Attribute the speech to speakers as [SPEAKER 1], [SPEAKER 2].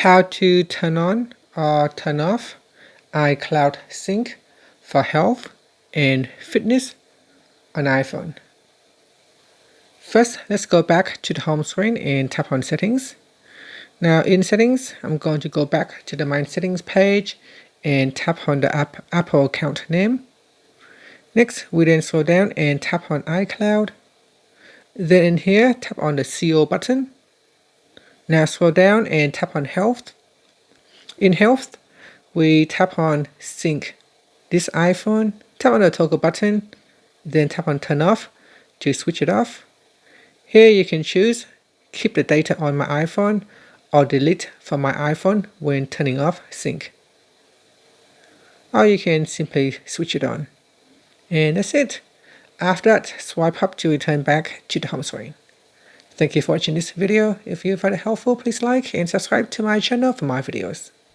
[SPEAKER 1] How to turn on or turn off iCloud sync for health and fitness on iPhone. First, let's go back to the home screen and tap on settings. Now in settings, I'm going to go back to the My Settings page and tap on the Apple account name. Next, we then scroll down and tap on iCloud. Then in here, tap on the CO button. Now scroll down and tap on Health. In Health, we tap on Sync this iPhone, tap on the toggle button, then tap on Turn Off to switch it off. Here you can choose Keep the data on my iPhone or Delete from my iPhone when turning off Sync. Or you can simply switch it on. And that's it. After that, swipe up to return back to the home screen. Thank you for watching this video. If you found it helpful, please like and subscribe to my channel for more videos.